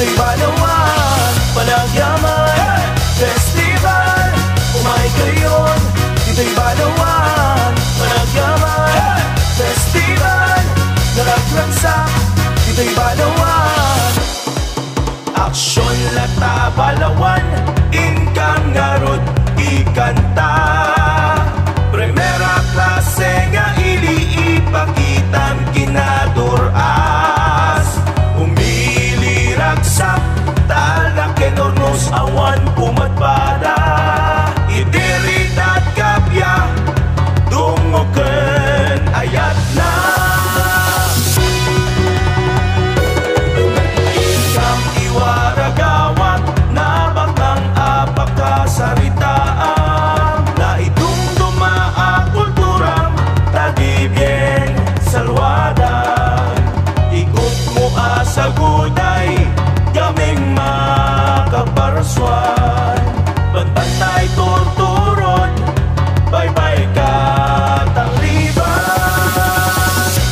dito'y Balawan, Panagyaman Festival. Umay kayon, dito'y Balawan, Panagyaman Festival. Naraglansak, dito'y Balawan. Aksyon lata Balawan, inkang ngarod ikanta. Primera klase nga ili ipakitan kinaduras. Umili ragsak, talaken ornos awan pumatpada. Idiridat kapya, dungoken ayat na. Ikam iwaragawat, nabakang apakasaritaan. Na idumduma a kulturang tagibyen salwadan. Ikot mo sa guday, kaming makaparswan. Bantay turturod, bye-bye kataliban.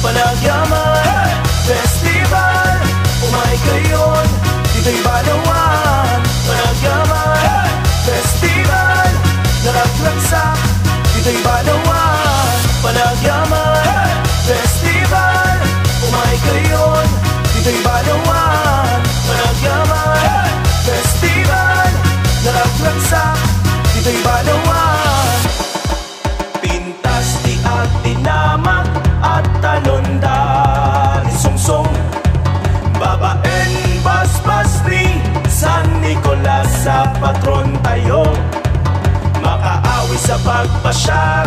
Panagyaman Festival, umay kayon, dito'y Balawan. Panagyaman Festival, naraglansak, dito'y Balawan. Panagyaman Festival, umay kayon, dito'y Balawan. Panagyaman Festival, naraglansak, dito'y Balawan. Pintas di at tinamak at talondan sungsong. Babaen basbas ni San Nicolas sa patron tayo. Makaawi sa pagpasya